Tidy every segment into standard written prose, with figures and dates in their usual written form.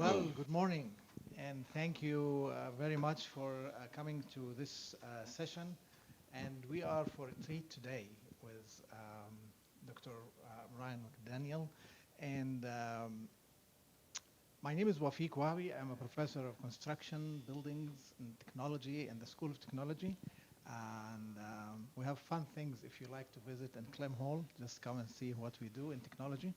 Well, good morning, and thank you very much for coming to this session. And we are for a treat today with Dr. Ryan McDaniel. And my name is Wafeek Wahby. I'm a professor of construction, buildings, and technology in the School of Technology. And we have fun things if you like to visit in Clem Hall. Just come and see what we do in technology.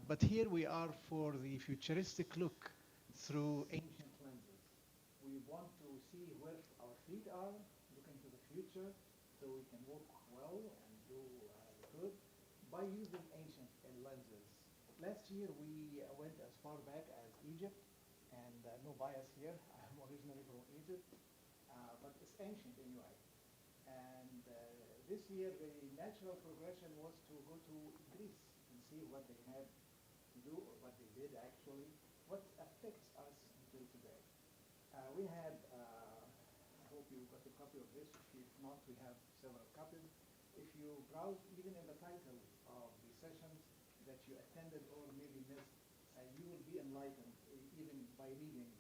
But here we are for the futuristic look through ancient lenses. We want to see where our feet are, looking to the future, so we can walk well and do good by using ancient lenses. Last year we went as far back as Egypt, and no bias here. I'm originally from Egypt, but it's ancient anyway. And this year the natural progression was to go to Greece and see what they had to do, or what they did actually, what affects us until today. We had, I hope you got a copy of this. If not, we have several copies. If you browse even in the title of the sessions that you attended or maybe missed, you will be enlightened even by reading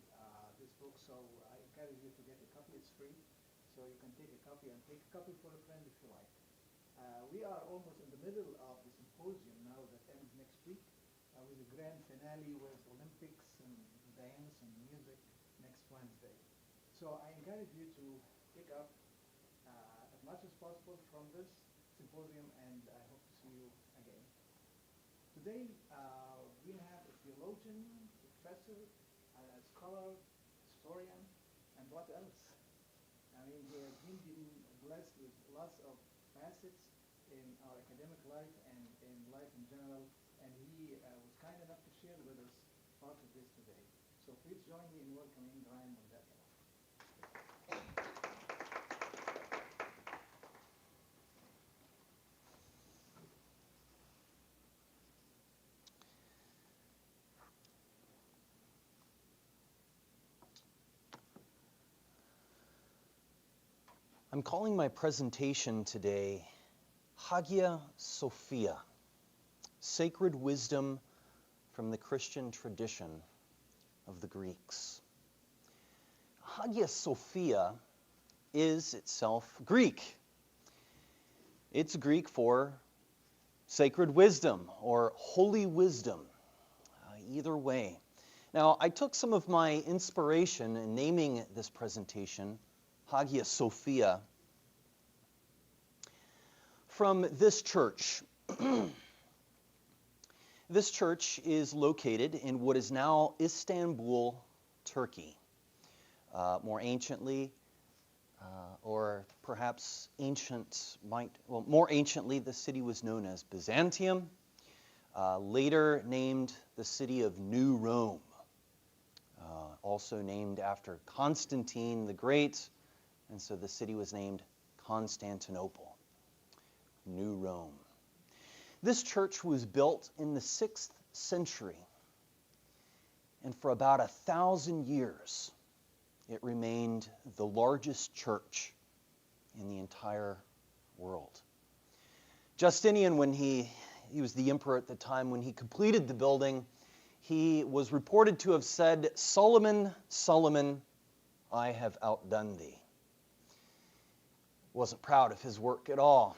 this book. So I encourage you to get a copy. It's free. So you can take a copy and take a copy for a friend if you like. We are almost in the middle of the symposium now that ends next week with a grand finale with Olympics and dance and music next Wednesday. So I encourage you to pick up as much as possible from this symposium, and I hope to see you again. Today we have a theologian, professor, a scholar, historian, and what else? I mean, he has been blessed with lots of facets in our academic life and in life in general, and he was kind enough to share with us part of this today. So please join me in welcoming Ryan McDaniel. I'm calling my presentation today Hagia Sophia, Sacred Wisdom from the Christian Tradition of the Greeks. Hagia Sophia is itself Greek. It's Greek for sacred wisdom or holy wisdom, either way. Now, I took some of my inspiration in naming this presentation Hagia Sophia from this church. This church is located in what is now Istanbul, Turkey. More anciently, or perhaps more anciently, the city was known as Byzantium, later named the city of New Rome, also named after Constantine the Great, and so the city was named Constantinople, New Rome. This church was built in the 6th century, and for about 1,000 years, it remained the largest church in the entire world. Justinian, when he was the emperor at the time, when he completed the building, he was reported to have said, "Solomon, Solomon, I have outdone thee." Wasn't proud of his work at all.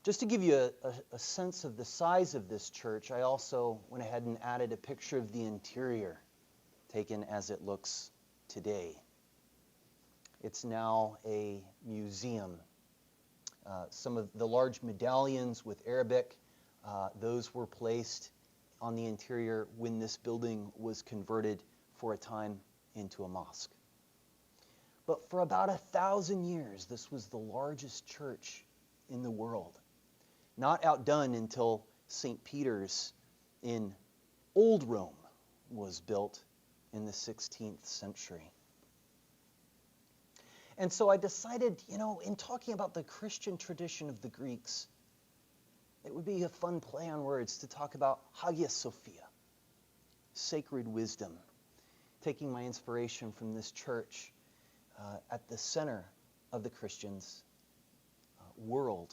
Just to give you a sense of the size of this church, I also went ahead and added a picture of the interior, taken as it looks today. It's now a museum. Some of the large medallions with Arabic, those were placed on the interior when this building was converted for a time into a mosque. But for about 1,000 years, this was the largest church in the world. Not outdone until St. Peter's in Old Rome was built in the 16th century. And so I decided, in talking about the Christian tradition of the Greeks, it would be a fun play on words to talk about Hagia Sophia, sacred wisdom, taking my inspiration from this church at the center of the Christians' world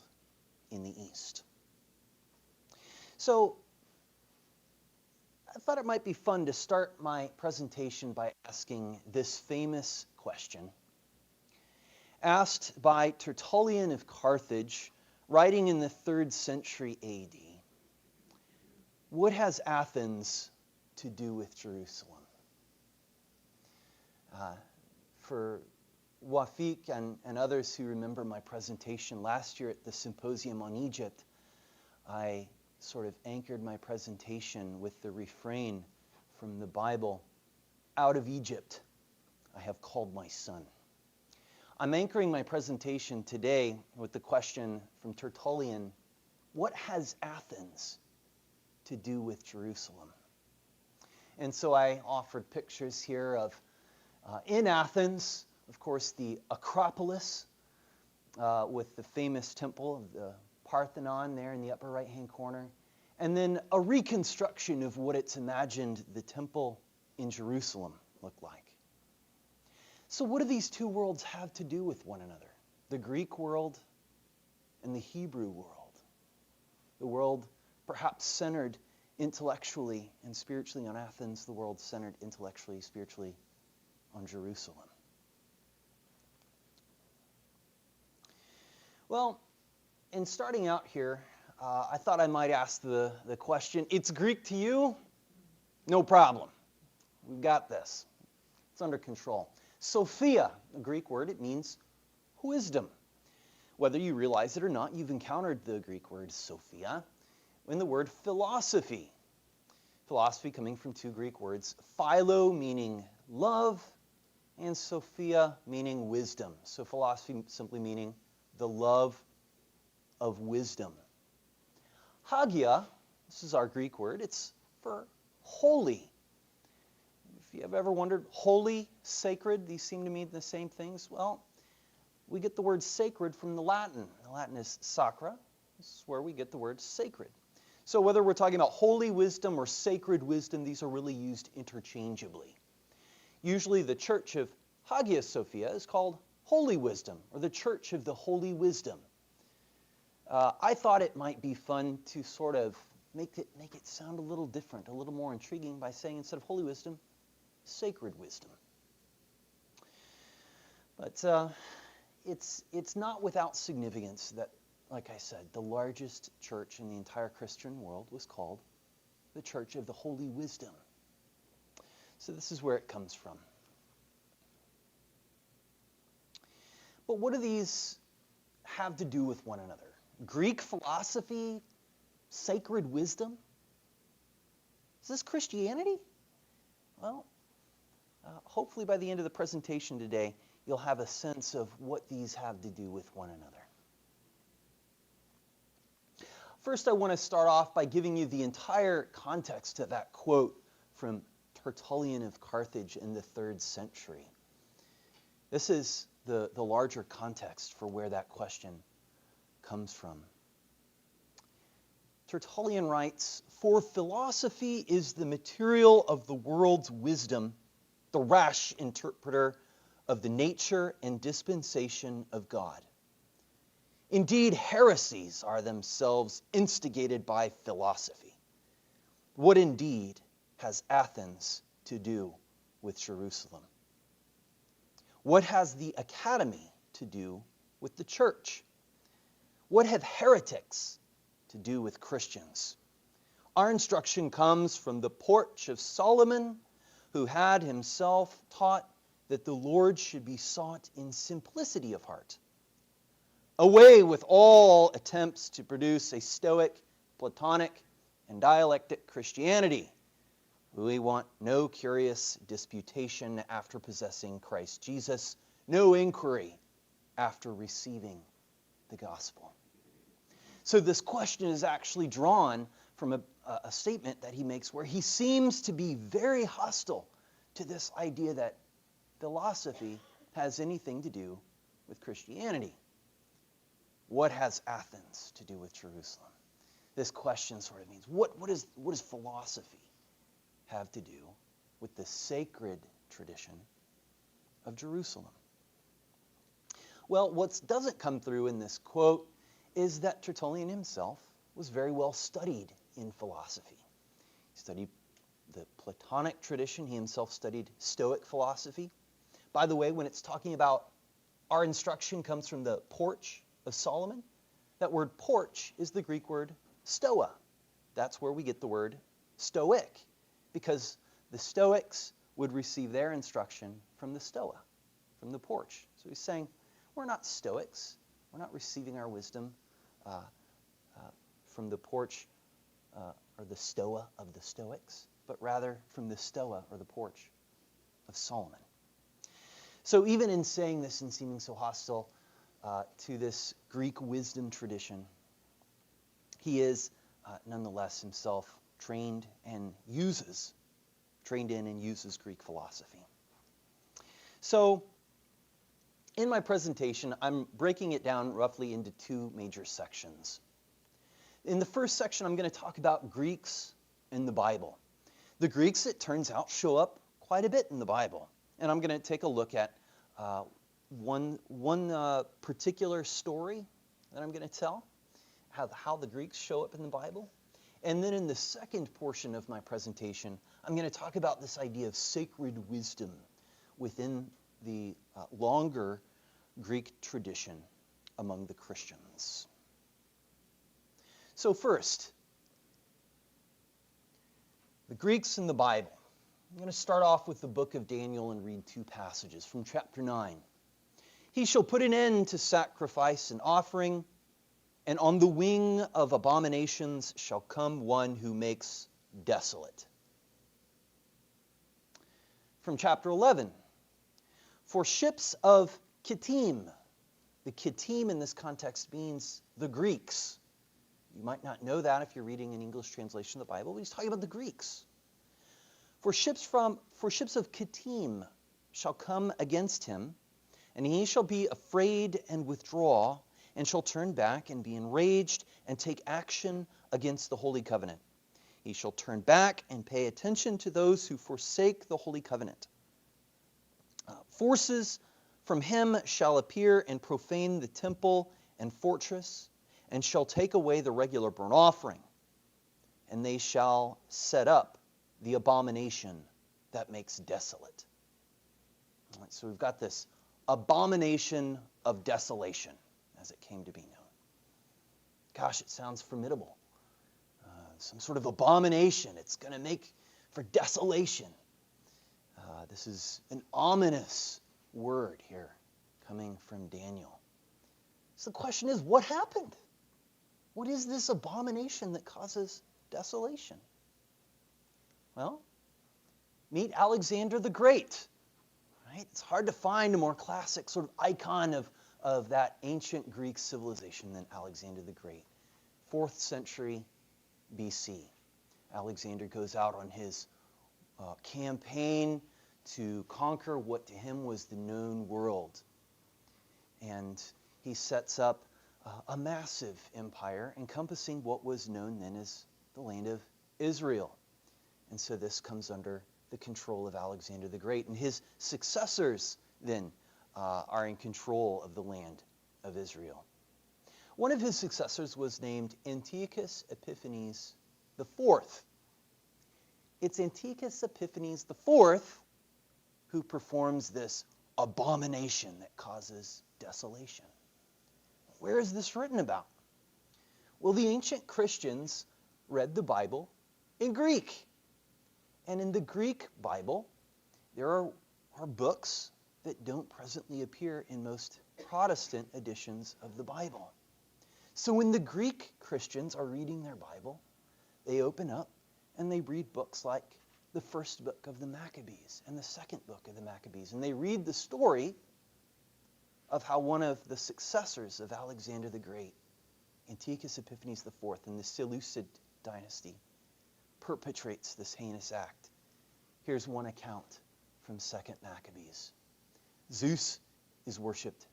in the East. So thought it might be fun to start my presentation by asking this famous question, asked by Tertullian of Carthage, writing in the 3rd century AD. What has Athens to do with Jerusalem? For Wafeek and others who remember my presentation last year at the Symposium on Egypt, I sort of anchored my presentation with the refrain from the Bible, "Out of Egypt I have called my son." I'm anchoring my presentation today with the question from Tertullian, what has Athens to do with Jerusalem? And so I offered pictures here of, in Athens, of course, the Acropolis with the famous temple of the Parthenon there in the upper right-hand corner, and then a reconstruction of what it's imagined the temple in Jerusalem looked like. So what do these two worlds have to do with one another? The Greek world and the Hebrew world. The world perhaps centered intellectually and spiritually on Athens, the world centered intellectually, spiritually on Jerusalem. Well, in starting out here, I thought I might ask the question, it's Greek to you? No problem. We've got this. It's under control. Sophia, a Greek word, it means wisdom. Whether you realize it or not, you've encountered the Greek word Sophia in the word philosophy. Philosophy coming from two Greek words, philo meaning love, and Sophia meaning wisdom. So philosophy simply meaning the love of wisdom. Hagia, this is our Greek word, it's for holy. If you have ever wondered, holy, sacred, these seem to mean the same things. Well, we get the word sacred from the Latin. The Latin is sacra. This is where we get the word sacred. So whether we're talking about holy wisdom or sacred wisdom, these are really used interchangeably. Usually the Church of Hagia Sophia is called Holy Wisdom, or the Church of the Holy Wisdom. I thought it might be fun to sort of make it sound a little different, a little more intriguing by saying instead of holy wisdom, sacred wisdom. But it's not without significance that, like I said, the largest church in the entire Christian world was called the Church of the Holy Wisdom. So this is where it comes from. But what do these have to do with one another? Greek philosophy, sacred wisdom? Is this Christianity? Well, hopefully by the end of the presentation today, you'll have a sense of what these have to do with one another. First, I want to start off by giving you the entire context of that quote from Tertullian of Carthage in the 3rd century. This is the larger context for where that question comes from. Tertullian writes, "For philosophy is the material of the world's wisdom, the rash interpreter of the nature and dispensation of God. Indeed, heresies are themselves instigated by philosophy. What indeed has Athens to do with Jerusalem? What has the academy to do with the church? What have heretics to do with Christians? Our instruction comes from the porch of Solomon, who had himself taught that the Lord should be sought in simplicity of heart. Away with all attempts to produce a Stoic, Platonic, and dialectic Christianity. We want no curious disputation after possessing Christ Jesus, no inquiry after receiving the gospel." So this question is actually drawn from a statement that he makes where he seems to be very hostile to this idea that philosophy has anything to do with Christianity. What has Athens to do with Jerusalem? This question sort of means, what does philosophy have to do with the sacred tradition of Jerusalem? Well, what doesn't come through in this quote is that Tertullian himself was very well studied in philosophy. He studied the Platonic tradition. He himself studied Stoic philosophy. By the way, when it's talking about our instruction comes from the porch of Solomon, that word porch is the Greek word stoa. That's where we get the word Stoic, because the Stoics would receive their instruction from the stoa, from the porch. So he's saying, we're not Stoics. We're not receiving our wisdom from the porch or the stoa of the Stoics, but rather from the stoa or the porch of Solomon. So even in saying this and seeming so hostile to this Greek wisdom tradition, he is nonetheless himself trained in and uses Greek philosophy. So in my presentation, I'm breaking it down roughly into two major sections. In the first section, I'm going to talk about Greeks in the Bible. The Greeks, it turns out, show up quite a bit in the Bible. And I'm going to take a look at one particular story that I'm going to tell, how the Greeks show up in the Bible. And then in the second portion of my presentation, I'm going to talk about this idea of sacred wisdom within the longer Greek tradition among the Christians. So first, the Greeks in the Bible. I'm going to start off with the book of Daniel and read two passages from chapter 9. He shall put an end to sacrifice and offering, and on the wing of abominations shall come one who makes desolate. From chapter 11, for ships of Kittim. The Kittim in this context means the Greeks. You might not know that if you're reading an English translation of the Bible, but he's talking about the Greeks. For ships of Kittim shall come against him, and he shall be afraid and withdraw, and shall turn back and be enraged and take action against the holy covenant. He shall turn back and pay attention to those who forsake the holy covenant. Forces from him shall appear and profane the temple and fortress, and shall take away the regular burnt offering, and they shall set up the abomination that makes desolate. All right, so we've got this abomination of desolation, as it came to be known. Gosh, it sounds formidable. Some sort of abomination. It's going to make for desolation. This is an ominous word here coming from Daniel. So the question is, what happened? What is this abomination that causes desolation? Well, meet Alexander the Great. Right? It's hard to find a more classic sort of icon of that ancient Greek civilization than Alexander the Great. 4th century BC. Alexander goes out on his campaign to conquer what to him was the known world. And he sets up a massive empire encompassing what was known then as the land of Israel. And so this comes under the control of Alexander the Great. And his successors then are in control of the land of Israel. One of his successors was named Antiochus Epiphanes IV. It's Antiochus Epiphanes IV who performs this abomination that causes desolation. Where is this written about? Well, the ancient Christians read the Bible in Greek. And in the Greek Bible, there are books that don't presently appear in most Protestant editions of the Bible. So when the Greek Christians are reading their Bible, they open up and they read books like the first book of the Maccabees and the second book of the Maccabees. And they read the story of how one of the successors of Alexander the Great, Antiochus Epiphanes IV in the Seleucid dynasty, perpetrates this heinous act. Here's one account from 2nd Maccabees. Zeus is worshipped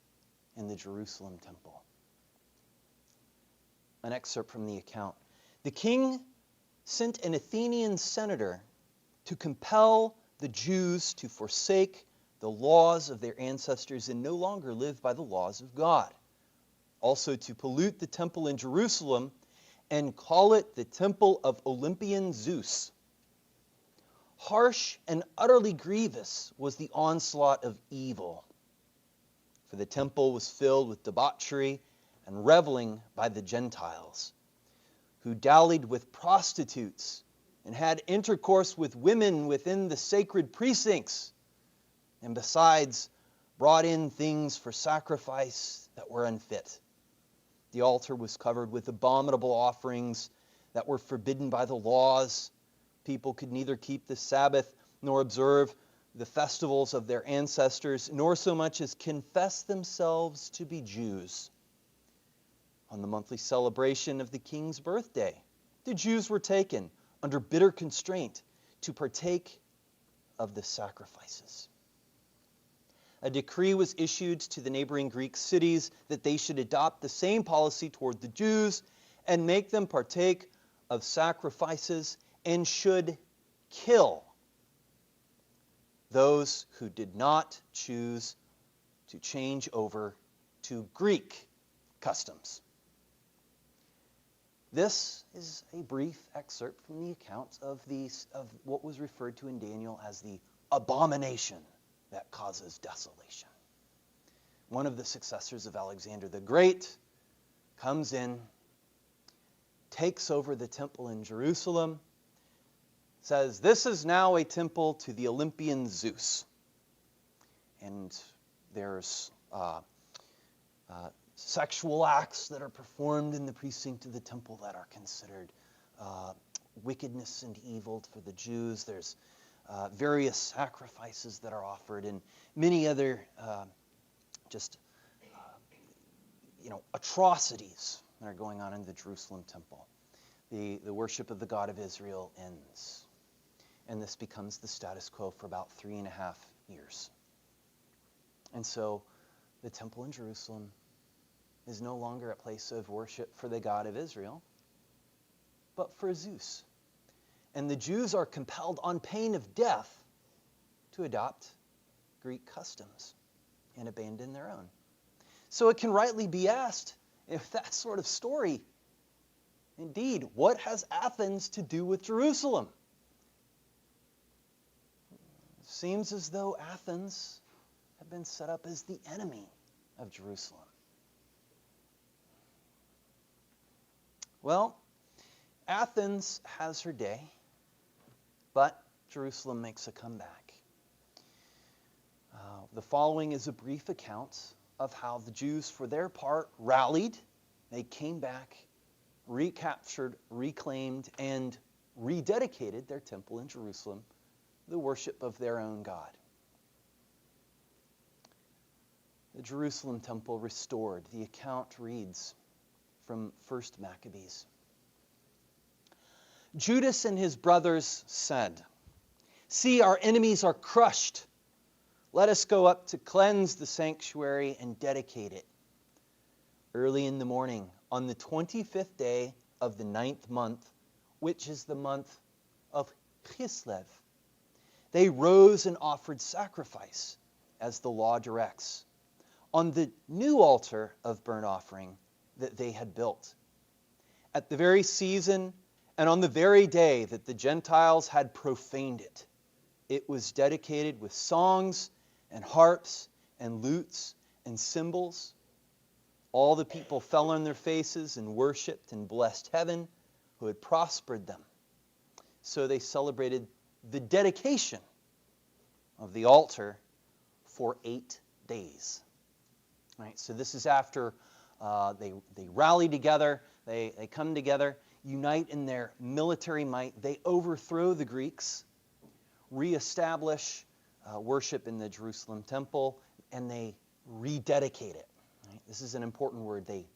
in the Jerusalem temple. An excerpt from the account. The king sent an Athenian senator to compel the Jews to forsake the laws of their ancestors and no longer live by the laws of God. Also to pollute the temple in Jerusalem and call it the temple of Olympian Zeus. Harsh and utterly grievous was the onslaught of evil, for the temple was filled with debauchery and reveling by the Gentiles, who dallied with prostitutes and had intercourse with women within the sacred precincts, and besides brought in things for sacrifice that were unfit. The altar was covered with abominable offerings that were forbidden by the laws. People could neither keep the Sabbath nor observe the festivals of their ancestors, nor so much as confess themselves to be Jews. On the monthly celebration of the king's birthday, the Jews were taken under bitter constraint to partake of the sacrifices. A decree was issued to the neighboring Greek cities that they should adopt the same policy toward the Jews and make them partake of sacrifices, and should kill those who did not choose to change over to Greek customs. This is a brief excerpt from the account of what was referred to in Daniel as the abomination that causes desolation. One of the successors of Alexander the Great comes in, takes over the temple in Jerusalem, says, "This is now a temple to the Olympian Zeus." And there's sexual acts that are performed in the precinct of the temple that are considered wickedness and evil for the Jews. There's various sacrifices that are offered, and many other atrocities that are going on in the Jerusalem temple. The worship of the God of Israel ends. And this becomes the status quo for about 3.5 years. And so the temple in Jerusalem is no longer a place of worship for the God of Israel, but for Zeus. And the Jews are compelled on pain of death to adopt Greek customs and abandon their own. So it can rightly be asked, if that sort of story, indeed, what has Athens to do with Jerusalem? It seems as though Athens had been set up as the enemy of Jerusalem. Well, Athens has her day, but Jerusalem makes a comeback. The following is a brief account of how the Jews, for their part, rallied. They came back, recaptured, reclaimed, and rededicated their temple in Jerusalem, the worship of their own God. The Jerusalem temple restored. The account reads from 1 Maccabees. Judas and his brothers said, "See, our enemies are crushed. Let us go up to cleanse the sanctuary and dedicate it." Early in the morning, on the 25th day of the 9th month, which is the month of Chislev, they rose and offered sacrifice, as the law directs, on the new altar of burnt offering that they had built. At the very season and on the very day that the Gentiles had profaned it, it was dedicated with songs and harps and lutes and cymbals. All the people fell on their faces and worshipped and blessed heaven, who had prospered them. So they celebrated the dedication of the altar for 8 days. Right, so this is after they rally together, they come together, unite in their military might. They overthrow the Greeks, reestablish worship in the Jerusalem temple, and they rededicate it. Right? This is an important word. They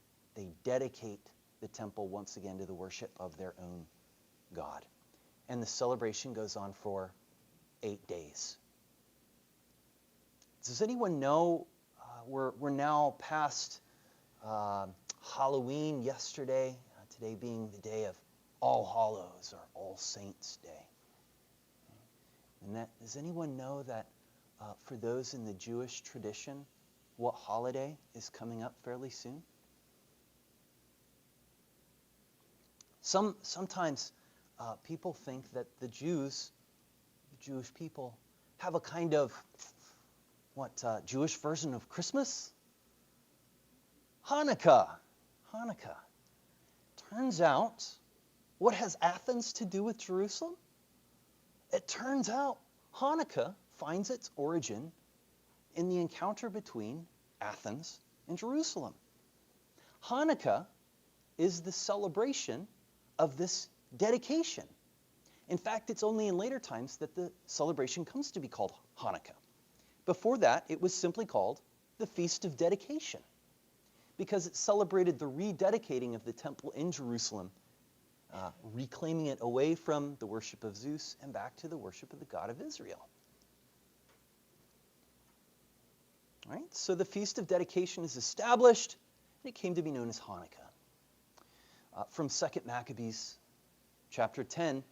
dedicate the temple once again to the worship of their own God. And the celebration goes on for 8 days. Does anyone know, we're now past Halloween yesterday, today being the day of All Hallows or All Saints Day. And does anyone know that for those in the Jewish tradition, what holiday is coming up fairly soon? Sometimes people think that the Jews Jewish people have a kind of, Jewish version of Christmas? Hanukkah. Hanukkah. Turns out, what has Athens to do with Jerusalem? It turns out Hanukkah finds its origin in the encounter between Athens and Jerusalem. Hanukkah is the celebration of this dedication. In fact, it's only in later times that the celebration comes to be called Hanukkah. Before that, it was simply called the Feast of Dedication, because it celebrated the rededicating of the temple in Jerusalem, reclaiming it away from the worship of Zeus and back to the worship of the God of Israel. All right, so the Feast of Dedication is established, and it came to be known as Hanukkah. From 2 Maccabees chapter 10,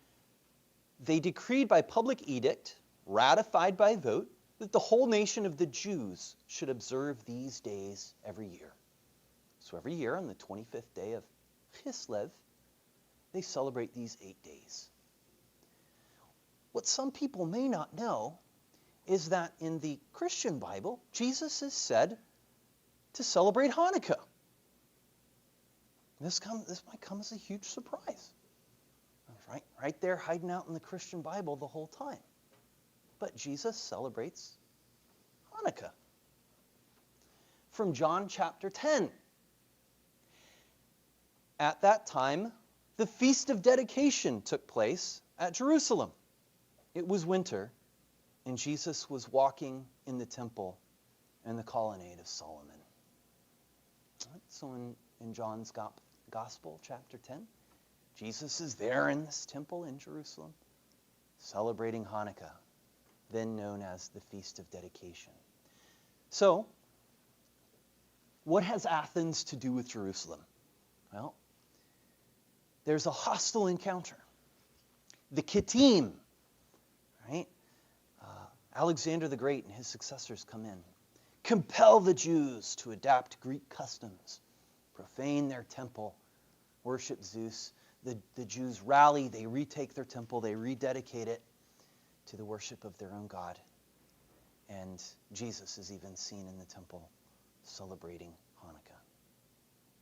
they decreed by public edict, ratified by vote, that the whole nation of the Jews should observe these days every year. So every year on the 25th day of Kislev, they celebrate these 8 days. What some people may not know is that in the Christian Bible, Jesus is said to celebrate Hanukkah. This might come as a huge surprise. Right there hiding out in the Christian Bible the whole time. But Jesus celebrates Hanukkah. From John chapter 10. At that time, the Feast of Dedication took place at Jerusalem. It was winter, and Jesus was walking in the temple and the colonnade of Solomon. So in John's Gospel, chapter 10, Jesus is there in this temple in Jerusalem, celebrating Hanukkah, then known as the Feast of Dedication. So, what has Athens to do with Jerusalem? Well, there's a hostile encounter. The Kittim, right? Alexander the Great and his successors come in, compel the Jews to adapt Greek customs, profane their temple, worship Zeus. The Jews rally, they retake their temple, they rededicate it to the worship of their own God. And Jesus is even seen in the temple celebrating Hanukkah.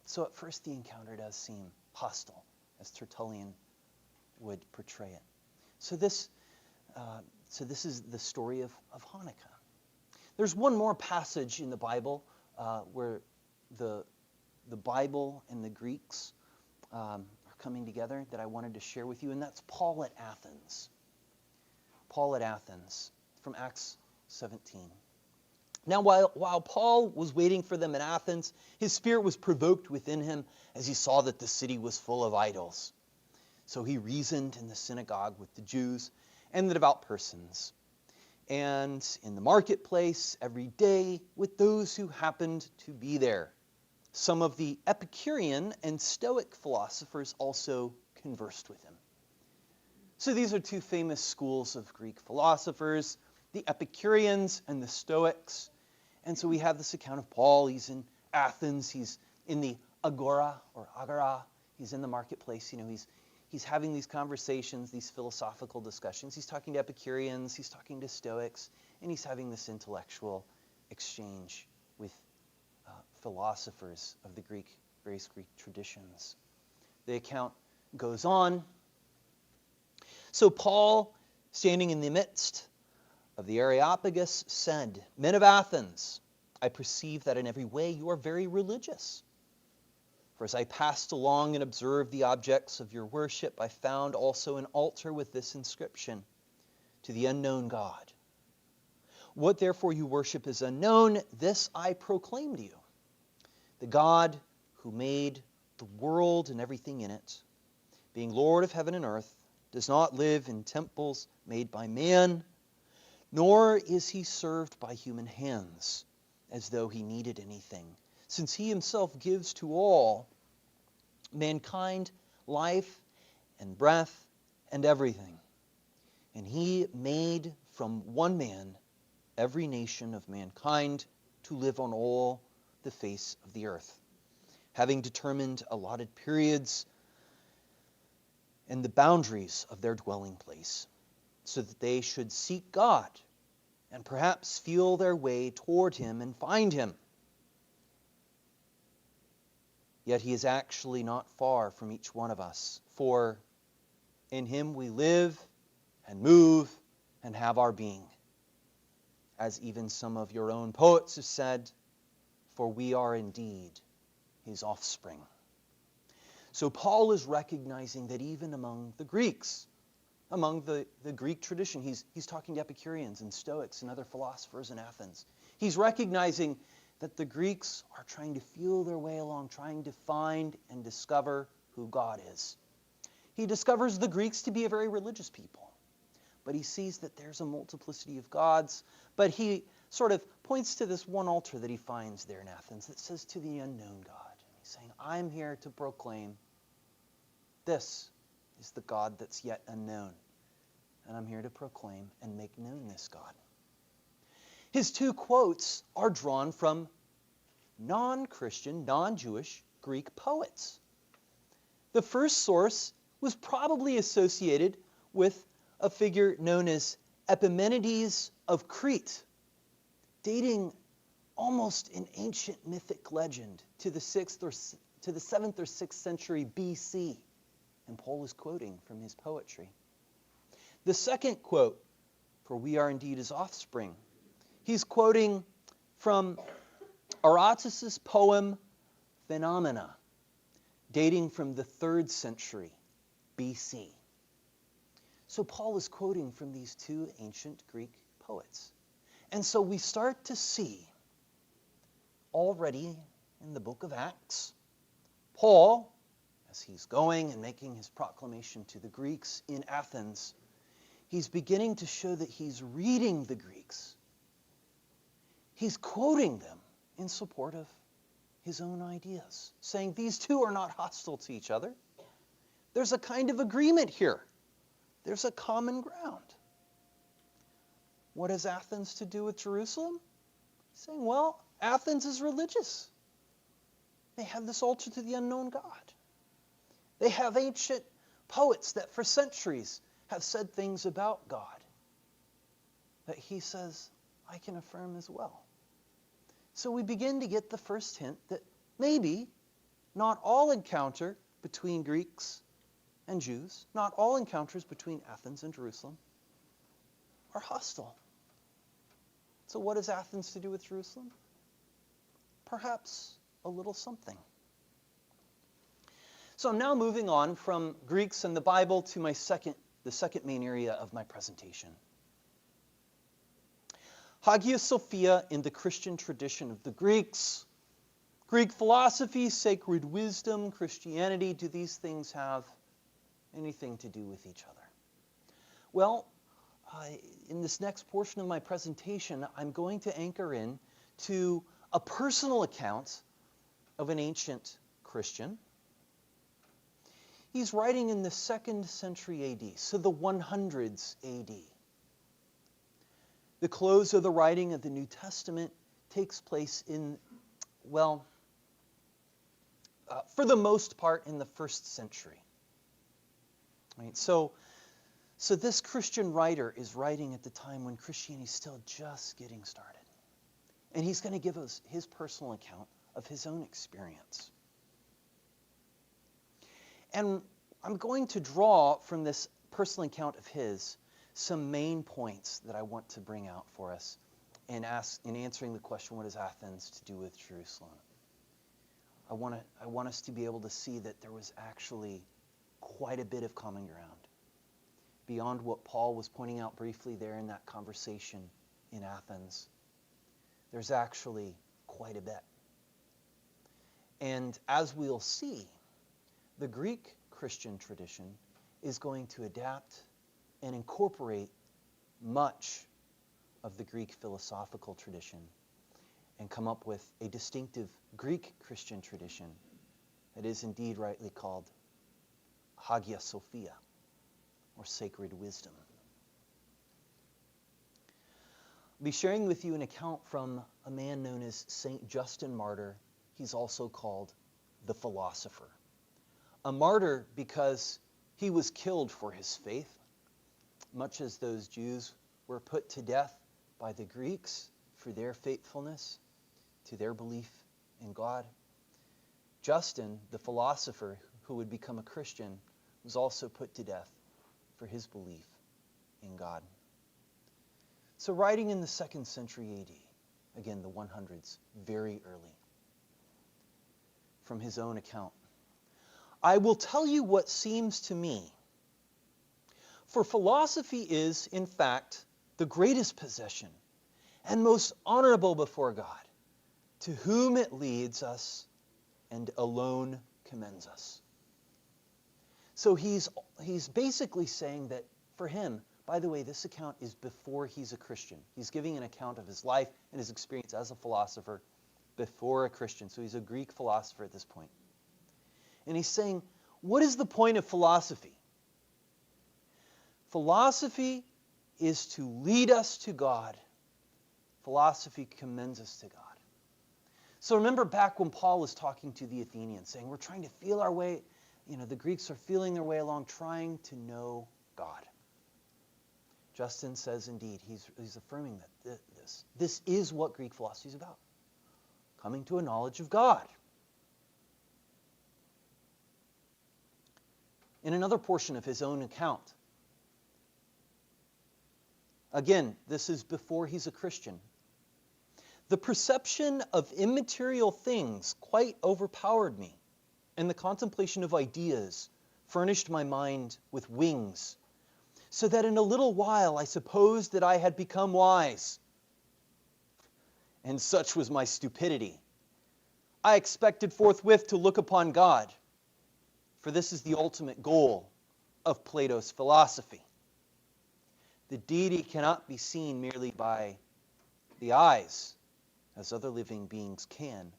So at first the encounter does seem hostile, as Tertullian would portray it. So this is the story of Hanukkah. There's one more passage in the Bible where the Bible and the Greeks are coming together that I wanted to share with you, and that's Paul at Athens. Paul at Athens, from Acts 17. Now, while Paul was waiting for them in Athens, his spirit was provoked within him as he saw that the city was full of idols. So he reasoned in the synagogue with the Jews and the devout persons, and in the marketplace every day with those who happened to be there. Some of the Epicurean and Stoic philosophers also conversed with him. So these are two famous schools of Greek philosophers, the Epicureans and the Stoics. And so we have this account of Paul. He's in Athens. He's in the agora or agora. He's in the marketplace. He's having these conversations, these philosophical discussions. He's talking to Epicureans. He's talking to Stoics. And he's having this intellectual exchange with philosophers of the various Greek traditions. The account goes on. So Paul, standing in the midst of the Areopagus, said, "Men of Athens, I perceive that in every way you are very religious. For as I passed along and observed the objects of your worship, I found also an altar with this inscription, to the unknown God. What therefore you worship is unknown, this I proclaim to you. The God who made the world and everything in it, being Lord of heaven and earth, does not live in temples made by man, nor is he served by human hands, as though he needed anything, since he himself gives to all mankind life and breath and everything. And he made from one man every nation of mankind to live on all the face of the earth, having determined allotted periods and the boundaries of their dwelling place, so that they should seek God and perhaps feel their way toward him and find him. Yet he is actually not far from each one of us, for in him we live and move and have our being. As even some of your own poets have said, for we are indeed his offspring. So Paul is recognizing that even among the Greeks, among the Greek tradition, he's talking to Epicureans and Stoics and other philosophers in Athens. He's recognizing that the Greeks are trying to feel their way along, trying to find and discover who God is. He discovers the Greeks to be a very religious people, but he sees that there's a multiplicity of gods. But he sort of points to this one altar that he finds there in Athens that says, to the unknown God. He's saying, I'm here to proclaim this is the God that's yet unknown. And I'm here to proclaim and make known this God. His two quotes are drawn from non-Christian, non-Jewish Greek poets. The first source was probably associated with a figure known as Epimenides of Crete, dating almost an ancient mythic legend to the 7th or 6th century BC. And Paul is quoting from his poetry. The second quote, for we are indeed his offspring, he's quoting from Aratus's poem Phenomena, dating from the 3rd century BC. So Paul is quoting from these two ancient Greek poets. And so we start to see already in the book of Acts, Paul, as he's going and making his proclamation to the Greeks in Athens, he's beginning to show that he's reading the Greeks. He's quoting them in support of his own ideas, saying these two are not hostile to each other. There's a kind of agreement here. There's a common ground. What has Athens to do with Jerusalem? Saying, well, Athens is religious. They have this altar to the unknown God. They have ancient poets that for centuries have said things about God that he says, I can affirm as well. So we begin to get the first hint that maybe not all encounter between Greeks and Jews, not all encounters between Athens and Jerusalem are hostile. So what has Athens to do with Jerusalem? Perhaps a little something. So I'm now moving on from Greeks and the Bible to the second main area of my presentation. Hagia Sophia in the Christian tradition of the Greeks. Greek philosophy, sacred wisdom, Christianity, do these things have anything to do with each other? Well, in this next portion of my presentation, I'm going to anchor in to a personal account of an ancient Christian. He's writing in the 2nd century AD, so the 100s AD. The close of the writing of the New Testament takes place in, for the most part, in the 1st century. Right? So this Christian writer is writing at the time when Christianity is still just getting started. And he's going to give us his personal account of his own experience. And I'm going to draw from this personal account of his some main points that I want to bring out for us in answering the question, what has Athens to do with Jerusalem? I want us to be able to see that there was actually quite a bit of common ground beyond what Paul was pointing out briefly there in that conversation in Athens. There's actually quite a bit. And as we'll see, the Greek Christian tradition is going to adapt and incorporate much of the Greek philosophical tradition and come up with a distinctive Greek Christian tradition that is indeed rightly called Hagia Sophia, or sacred wisdom. I'll be sharing with you an account from a man known as Saint Justin Martyr. He's also called the philosopher. A martyr because he was killed for his faith. much as those Jews were put to death by the Greeks for their faithfulness to their belief in God, Justin, the philosopher who would become a Christian, was also put to death for his belief in God. So writing in the 2nd century AD, again the 100s, very early, from his own account, I will tell you what seems to me. For philosophy is, in fact, the greatest possession and most honorable before God, to whom it leads us and alone commends us. So he's basically saying that for him, by the way, this account is before he's a Christian. He's giving an account of his life and his experience as a philosopher before a Christian. So he's a Greek philosopher at this point. And he's saying, what is the point of philosophy? Philosophy is to lead us to God. Philosophy commends us to God. So remember back when Paul was talking to the Athenians, saying, we're trying to feel our way, the Greeks are feeling their way along, trying to know God. Justin says, indeed, he's affirming that this is what Greek philosophy is about, coming to a knowledge of God. In another portion of his own account, again, this is before he's a Christian, the perception of immaterial things quite overpowered me, and the contemplation of ideas furnished my mind with wings, so that in a little while I supposed that I had become wise. And such was my stupidity. I expected forthwith to look upon God, for this is the ultimate goal of Plato's philosophy. The deity cannot be seen merely by the eyes, as other living beings can,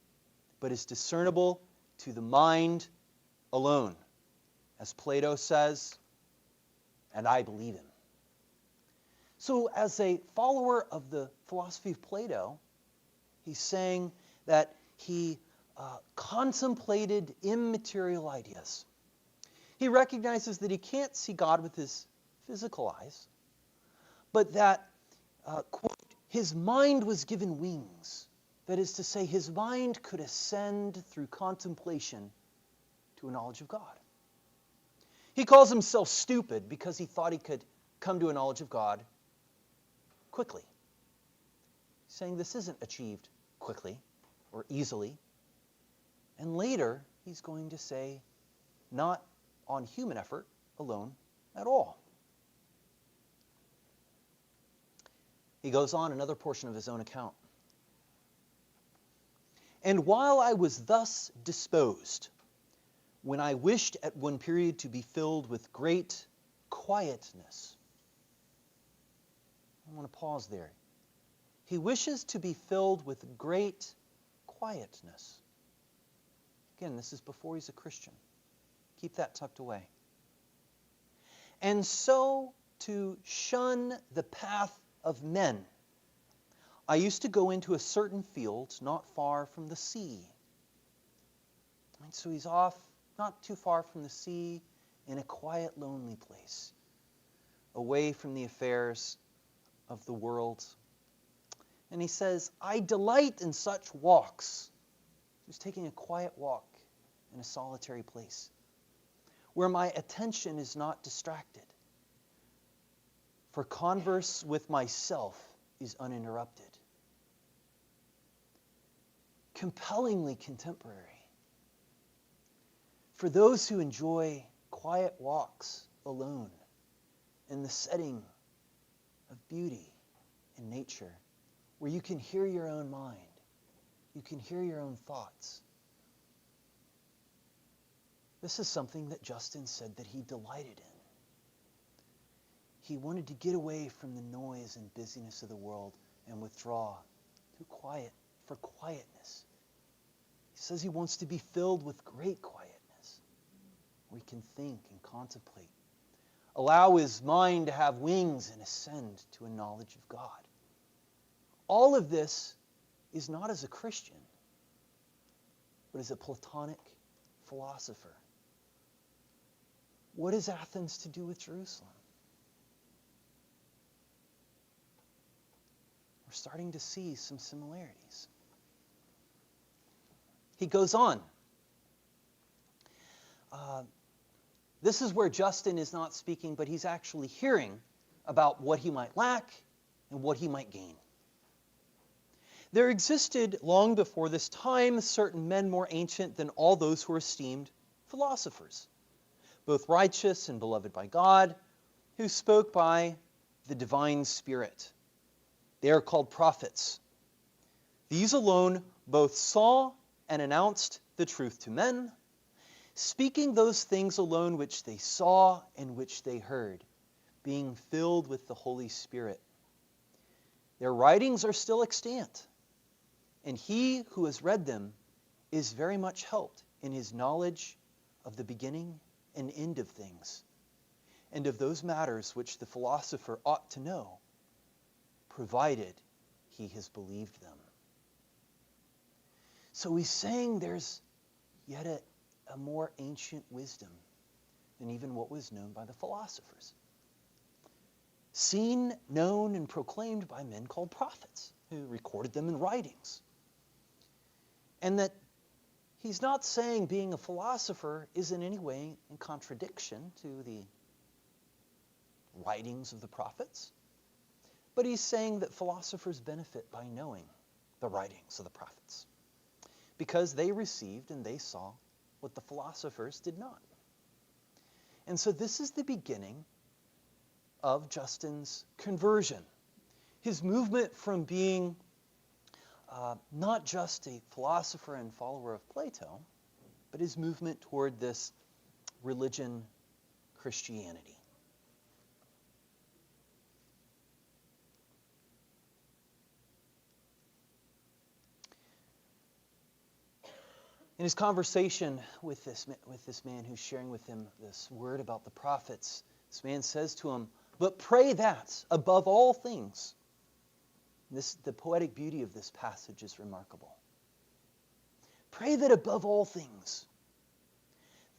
but is discernible to the mind alone, as Plato says, and I believe him. So as a follower of the philosophy of Plato, he's saying that he contemplated immaterial ideas. He recognizes that he can't see God with his physical eyes, but that, quote, his mind was given wings. That is to say, his mind could ascend through contemplation to a knowledge of God. He calls himself stupid because he thought he could come to a knowledge of God quickly. He's saying this isn't achieved quickly or easily. And later, he's going to say, not on human effort alone at all. He goes on another portion of his own account. And while I was thus disposed, when I wished at one period to be filled with great quietness. I want to pause there. He wishes to be filled with great quietness. Again, this is before he's a Christian. Keep that tucked away. And so to shun the path of men, I used to go into a certain field not far from the sea. And so he's off, not too far from the sea, in a quiet, lonely place, away from the affairs of the world. And he says, I delight in such walks. He's taking a quiet walk in a solitary place, where my attention is not distracted. For converse with myself is uninterrupted. Compellingly contemporary. For those who enjoy quiet walks alone in the setting of beauty in nature, where you can hear your own mind, you can hear your own thoughts. This is something that Justin said that he delighted in. He wanted to get away from the noise and busyness of the world and withdraw to quiet, for quietness. He says he wants to be filled with great quietness, where he can think and contemplate. Allow his mind to have wings and ascend to a knowledge of God. All of this is not as a Christian, but as a Platonic philosopher. What has Athens to do with Jerusalem? starting to see some similarities. He goes on. This is where Justin is not speaking, but he's actually hearing about what he might lack and what he might gain. There existed long before this time certain men more ancient than all those who are esteemed philosophers, both righteous and beloved by God, who spoke by the divine Spirit. They are called prophets. These alone both saw and announced the truth to men, speaking those things alone which they saw and which they heard, being filled with the Holy Spirit. Their writings are still extant, and he who has read them is very much helped in his knowledge of the beginning and end of things, and of those matters which the philosopher ought to know, provided he has believed them. So he's saying there's yet a more ancient wisdom than even what was known by the philosophers. Seen, known, and proclaimed by men called prophets, who recorded them in writings. And that he's not saying being a philosopher is in any way in contradiction to the writings of the prophets, but he's saying that philosophers benefit by knowing the writings of the prophets, because they received and they saw what the philosophers did not. And so this is the beginning of Justin's conversion. His movement from being not just a philosopher and follower of Plato, but his movement toward this religion, Christianity. In his conversation with this man who's sharing with him this word about the prophets, this man says to him, "But pray that, above all things," the poetic beauty of this passage is remarkable. "Pray that above all things,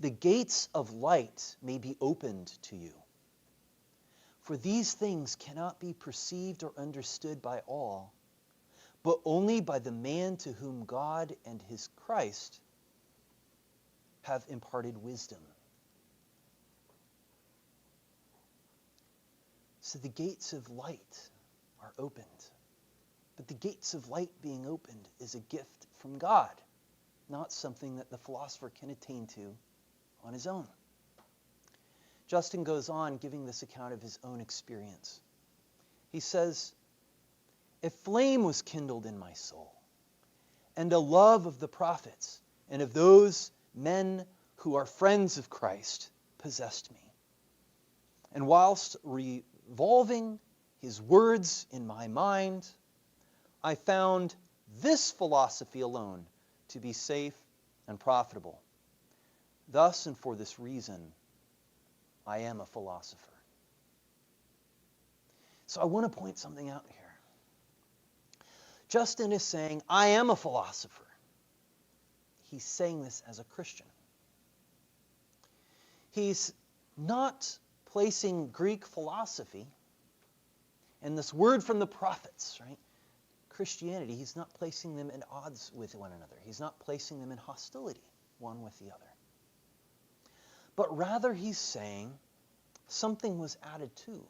the gates of light may be opened to you. For these things cannot be perceived or understood by all, but only by the man to whom God and his Christ have imparted wisdom." So the gates of light are opened. But the gates of light being opened is a gift from God, not something that the philosopher can attain to on his own. Justin goes on giving this account of his own experience. He says, "A flame was kindled in my soul, and a love of the prophets and of those men who are friends of Christ possessed me. And whilst revolving his words in my mind, I found this philosophy alone to be safe and profitable. Thus and for this reason, I am a philosopher." So I want to point something out here. Justin is saying, I am a philosopher. He's saying this as a Christian. He's not placing Greek philosophy and this word from the prophets, right? Christianity, he's not placing them in odds with one another. He's not placing them in hostility one with the other. But rather he's saying something was added to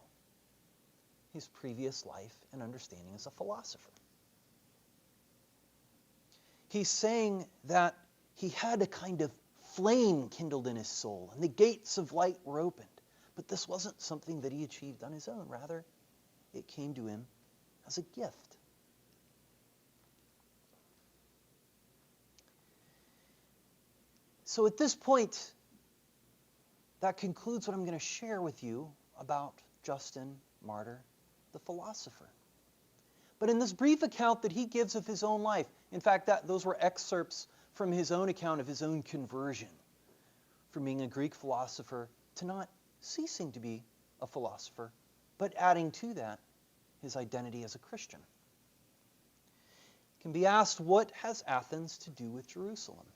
his previous life and understanding as a philosopher. He's saying that he had a kind of flame kindled in his soul, and the gates of light were opened. But this wasn't something that he achieved on his own. Rather, it came to him as a gift. So at this point, that concludes what I'm going to share with you about Justin Martyr, the philosopher. But in this brief account that he gives of his own life, in fact, those were excerpts from his own account of his own conversion, from being a Greek philosopher to not ceasing to be a philosopher, but adding to that his identity as a Christian. It can be asked, what has Athens to do with Jerusalem?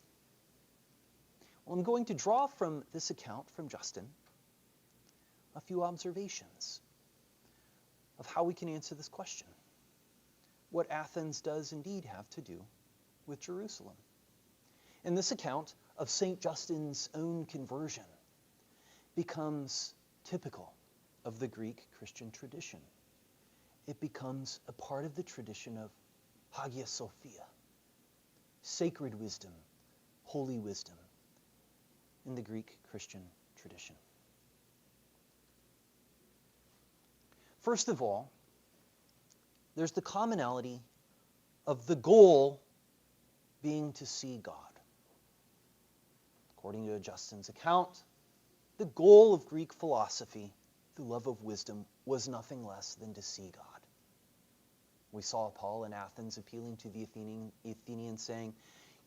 Well, I'm going to draw from this account from Justin a few observations of how we can answer this question. what Athens does indeed have to do with Jerusalem. And this account of St. Justin's own conversion becomes typical of the Greek Christian tradition. It becomes a part of the tradition of Hagia Sophia, sacred wisdom, holy wisdom in the Greek Christian tradition. First of all, there's the commonality of the goal being to see God. According to Justin's account, the goal of Greek philosophy, the love of wisdom, was nothing less than to see God. We saw Paul in Athens appealing to the Athenians saying,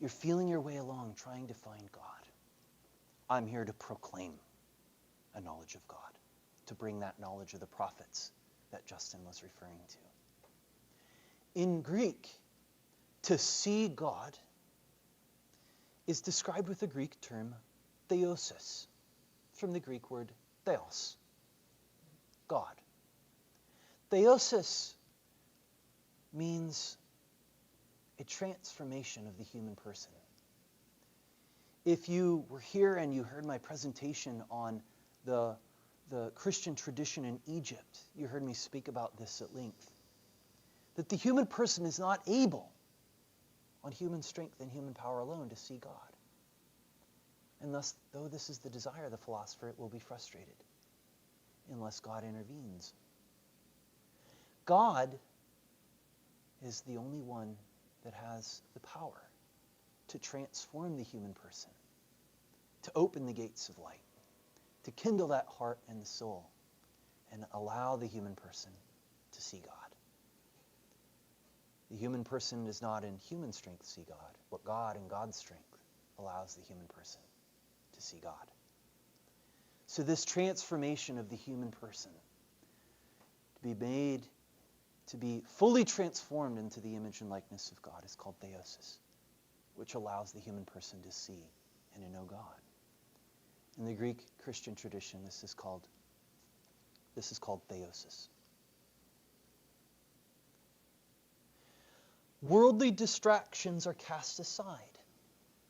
"You're feeling your way along trying to find God. I'm here to proclaim a knowledge of God, to bring that knowledge of the prophets that Justin was referring to." In Greek, to see God is described with the Greek term theosis, from the Greek word theos, God. Theosis means a transformation of the human person. If you were here and you heard my presentation on the Christian tradition in Egypt, you heard me speak about this at length, that the human person is not able, on human strength and human power alone, to see God. And thus, though this is the desire of the philosopher, it will be frustrated unless God intervenes. God is the only one that has the power to transform the human person, to open the gates of light, to kindle that heart and the soul, and allow the human person to see God. The human person does not in human strength see God, but God in God's strength allows the human person to see God. So this transformation of the human person, to be made, to be fully transformed into the image and likeness of God, is called theosis, which allows the human person to see and to know God. In the Greek Christian tradition, this is called theosis. Worldly distractions are cast aside.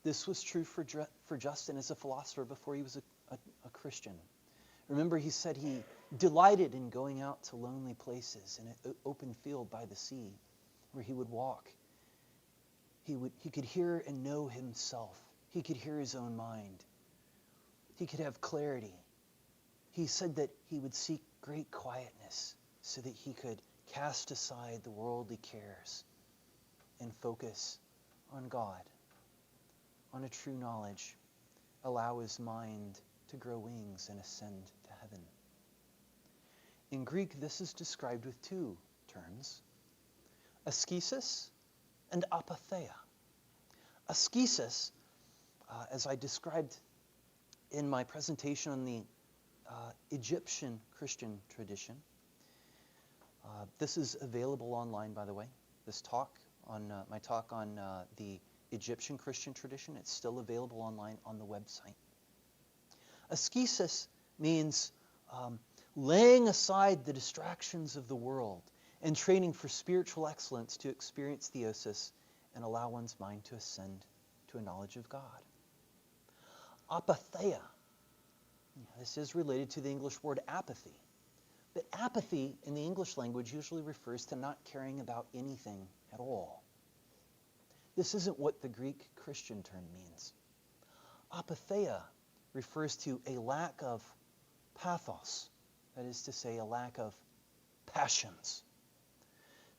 This was true for Justin as a philosopher before he was a Christian. Remember, he said he delighted in going out to lonely places in an open field by the sea where he would walk. He could hear and know himself. He could hear his own mind. He could have clarity. He said that he would seek great quietness so that he could cast aside the worldly cares and focus on God, on a true knowledge, allow his mind to grow wings and ascend to heaven. In Greek, this is described with two terms, ascesis and apatheia. Ascesis, as I described in my presentation on the Egyptian Christian tradition, this is available online, by the way, this talk, my talk on the Egyptian Christian tradition. It's still available online on the website. Ascesis means laying aside the distractions of the world and training for spiritual excellence to experience theosis and allow one's mind to ascend to a knowledge of God. Apatheia, this is related to the English word apathy. But apathy in the English language usually refers to not caring about anything at all. This isn't what the Greek Christian term means. Apatheia refers to a lack of pathos, that is to say, a lack of passions.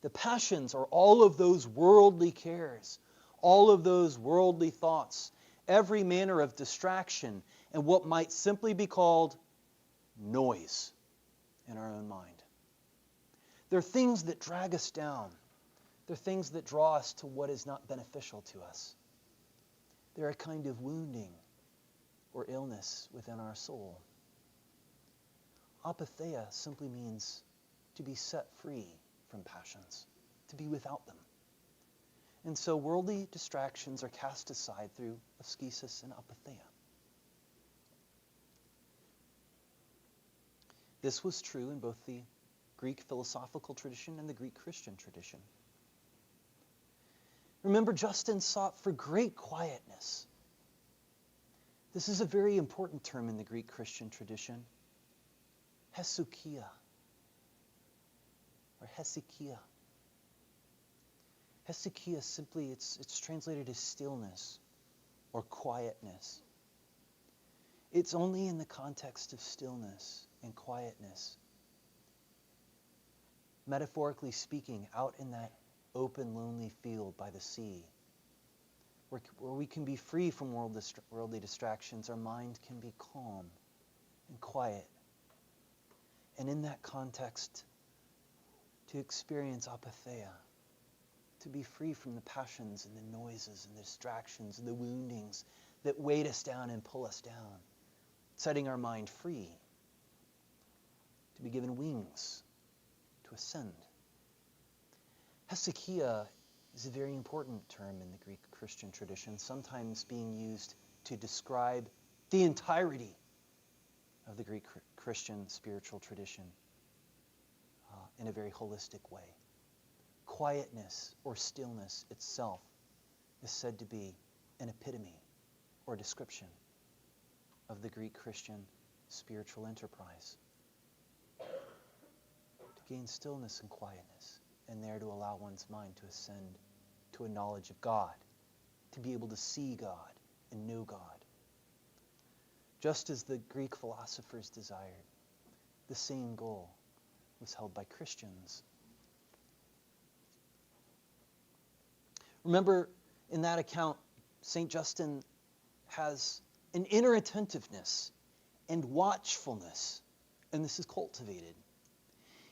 The passions are all of those worldly cares, all of those worldly thoughts, every manner of distraction, and what might simply be called noise in our own mind. They're things that drag us down. They're things that draw us to what is not beneficial to us. They're a kind of wounding or illness within our soul. Apatheia simply means to be set free from passions, to be without them. And so worldly distractions are cast aside through ascesis and apatheia. This was true in both the Greek philosophical tradition and the Greek Christian tradition. Remember, Justin sought for great quietness. This is a very important term in the Greek Christian tradition. Hesychia, or hesychia. Hesychia simply, it's translated as stillness or quietness. It's only in the context of stillness and quietness, metaphorically speaking, out in that open, lonely field by the sea, where we can be free from worldly distractions, our mind can be calm and quiet. And in that context, to experience apatheia, to be free from the passions and the noises and the distractions and the woundings that weight us down and pull us down, setting our mind free, to be given wings to ascend. Hesychia is a very important term in the Greek Christian tradition, sometimes being used to describe the entirety of the Greek Christian spiritual tradition in a very holistic way. Quietness or stillness itself is said to be an epitome or description of the Greek Christian spiritual enterprise. To gain stillness and quietness, and there to allow one's mind to ascend to a knowledge of God, to be able to see God and know God. Just as the Greek philosophers desired, the same goal was held by Christians. Remember, in that account, St. Justin has an inner attentiveness and watchfulness, and this is cultivated.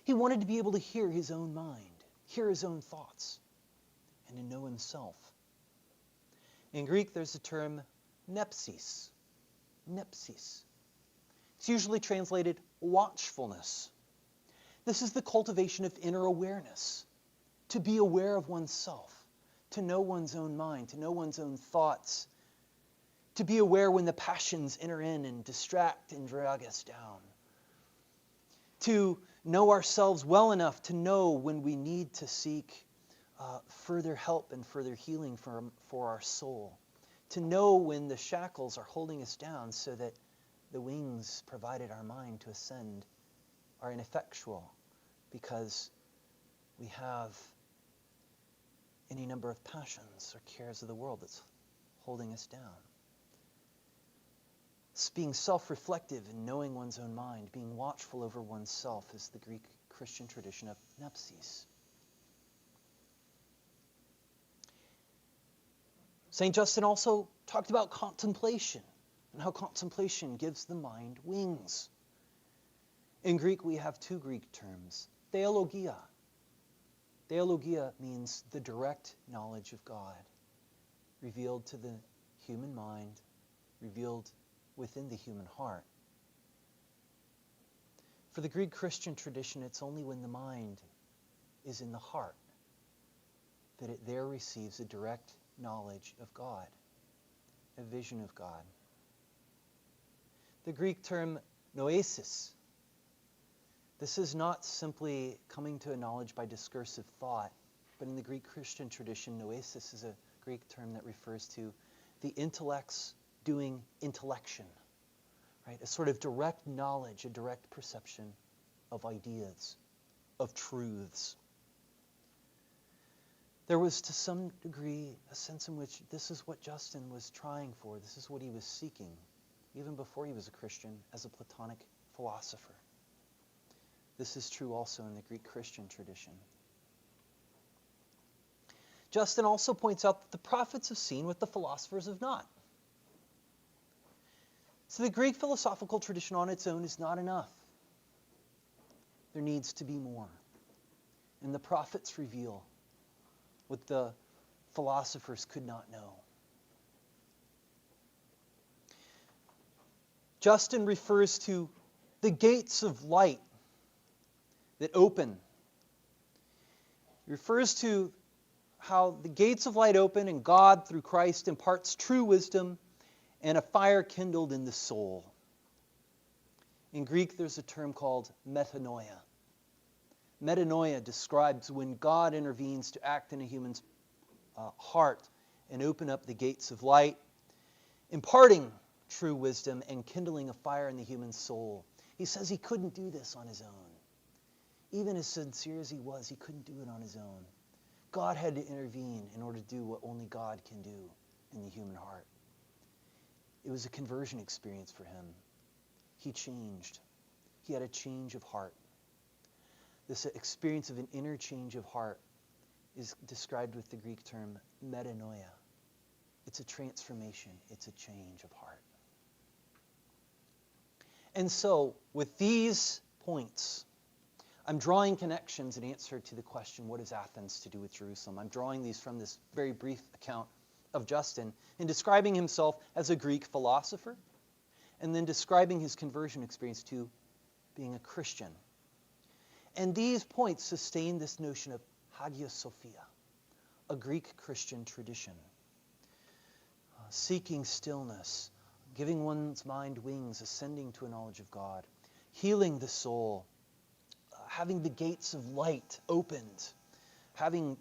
He wanted to be able to hear his own mind, hear his own thoughts, and to know himself. In Greek, there's a term nepsis. Nepsis. It's usually translated watchfulness. This is the cultivation of inner awareness, to be aware of oneself, to know one's own mind, to know one's own thoughts, to be aware when the passions enter in and distract and drag us down, to know ourselves well enough to know when we need to seek further help and further healing for our soul, to know when the shackles are holding us down so that the wings provided our mind to ascend are ineffectual because we have any number of passions or cares of the world that's holding us down. Being self-reflective and knowing one's own mind, being watchful over oneself is the Greek Christian tradition of nepsis. St. Justin also talked about contemplation and how contemplation gives the mind wings. In Greek, we have two Greek terms, theologia. Theologia means the direct knowledge of God, revealed to the human mind, revealed within the human heart. For the Greek Christian tradition, it's only when the mind is in the heart that it there receives a direct knowledge of God, a vision of God. The Greek term noesis, this is not simply coming to a knowledge by discursive thought, but in the Greek Christian tradition, noesis is a Greek term that refers to the intellect's doing intellection, right? A sort of direct knowledge, a direct perception of ideas, of truths. There was to some degree a sense in which this is what Justin was trying for, this is what he was seeking, even before he was a Christian, as a Platonic philosopher. This is true also in the Greek Christian tradition. Justin also points out that the prophets have seen what the philosophers have not. So the Greek philosophical tradition on its own is not enough. There needs to be more. And the prophets reveal what the philosophers could not know. Justin refers to the gates of light that open. He refers to how the gates of light open and God, through Christ, imparts true wisdom and a fire kindled in the soul. In Greek, there's a term called metanoia. Metanoia describes when God intervenes to act in a human's heart and open up the gates of light, imparting true wisdom and kindling a fire in the human soul. He says he couldn't do this on his own. Even as sincere as he was, he couldn't do it on his own. God had to intervene in order to do what only God can do in the human heart. It was a conversion experience for him. He changed. He had a change of heart. This experience of an inner change of heart is described with the Greek term metanoia. It's a transformation. It's a change of heart. And so, with these points, I'm drawing connections in answer to the question, what has Athens to do with Jerusalem? I'm drawing these from this very brief account of Justin in describing himself as a Greek philosopher and then describing his conversion experience to being a Christian. And these points sustain this notion of Hagia Sophia, a Greek Christian tradition. Seeking stillness, giving one's mind wings, ascending to a knowledge of God, healing the soul, having the gates of light opened, having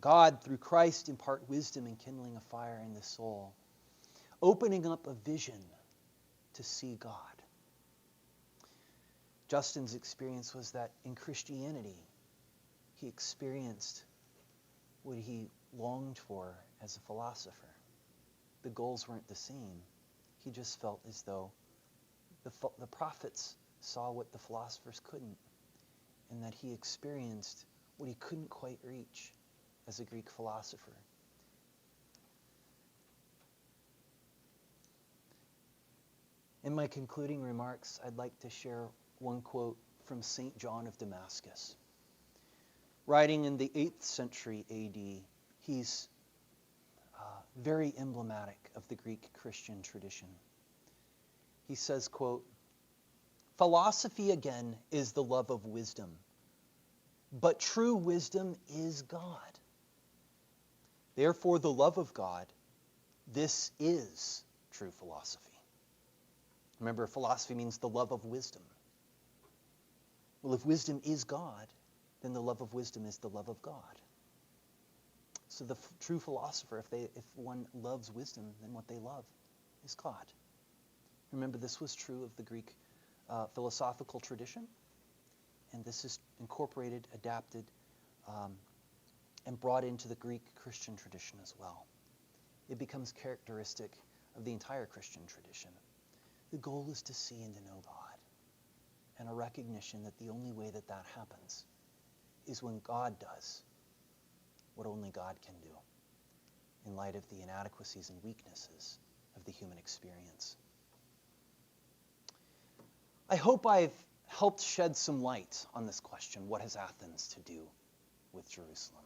God through Christ impart wisdom and kindling a fire in the soul, opening up a vision to see God. Justin's experience was that in Christianity, he experienced what he longed for as a philosopher. The goals weren't the same. He just felt as though the prophets saw what the philosophers couldn't, and that he experienced what he couldn't quite reach as a Greek philosopher. In my concluding remarks, I'd like to share one quote from St. John of Damascus. Writing in the 8th century AD, he's very emblematic of the Greek Christian tradition. He says, quote, "Philosophy again is the love of wisdom, but true wisdom is God. Therefore, the love of God, this is true philosophy." Remember, philosophy means the love of wisdom. Well, if wisdom is God, then the love of wisdom is the love of God. So the true philosopher, if one loves wisdom, then what they love is God. Remember, this was true of the Greek philosophical tradition, and this is incorporated, adapted, and brought into the Greek Christian tradition as well. It becomes characteristic of the entire Christian tradition. The goal is to see and to know God, and a recognition that the only way that that happens is when God does what only God can do in light of the inadequacies and weaknesses of the human experience. I hope I've helped shed some light on this question, what has Athens to do with Jerusalem?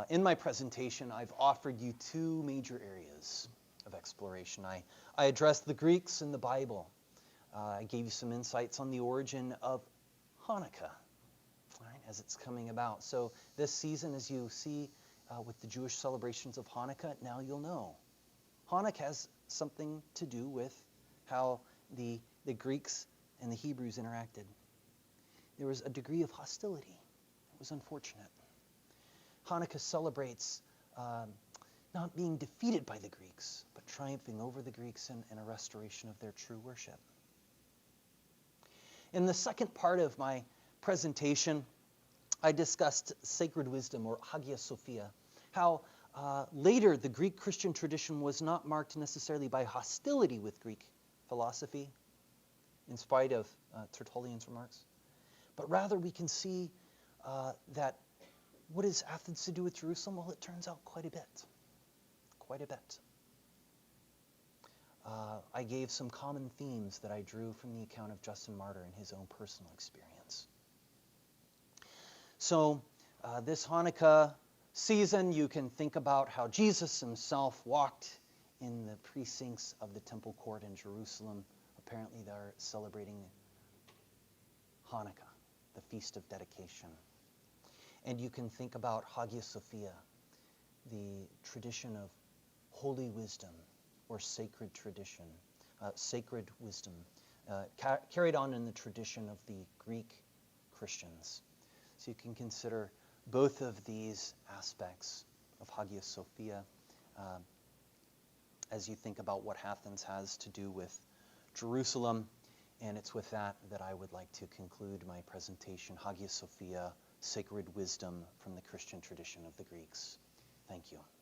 In my presentation, I've offered you two major areas of exploration. I addressed the Greeks and the Bible. I gave you some insights on the origin of Hanukkah, right, as it's coming about. So this season, as you see with the Jewish celebrations of Hanukkah, now you'll know. Hanukkah has something to do with how the Greeks and the Hebrews interacted. There was a degree of hostility. It was unfortunate. Hanukkah celebrates not being defeated by the Greeks, but triumphing over the Greeks and a restoration of their true worship. In the second part of my presentation, I discussed sacred wisdom, or Hagia Sophia, how later the Greek Christian tradition was not marked necessarily by hostility with Greek philosophy, in spite of Tertullian's remarks, but rather we can see that what has Athens to do with Jerusalem? Well, it turns out quite a bit. Quite a bit. I gave some common themes that I drew from the account of Justin Martyr and his own personal experience. So this Hanukkah season, you can think about how Jesus himself walked in the precincts of the temple court in Jerusalem. Apparently they're celebrating Hanukkah, the Feast of Dedication. And you can think about Hagia Sophia, the tradition of holy wisdom or sacred tradition, sacred wisdom, carried on in the tradition of the Greek Christians. So you can consider both of these aspects of Hagia Sophia, as you think about what Athens has to do with Jerusalem. And it's with that that I would like to conclude my presentation, Hagia Sophia, Sacred Wisdom from the Christian Tradition of the Greeks. Thank you.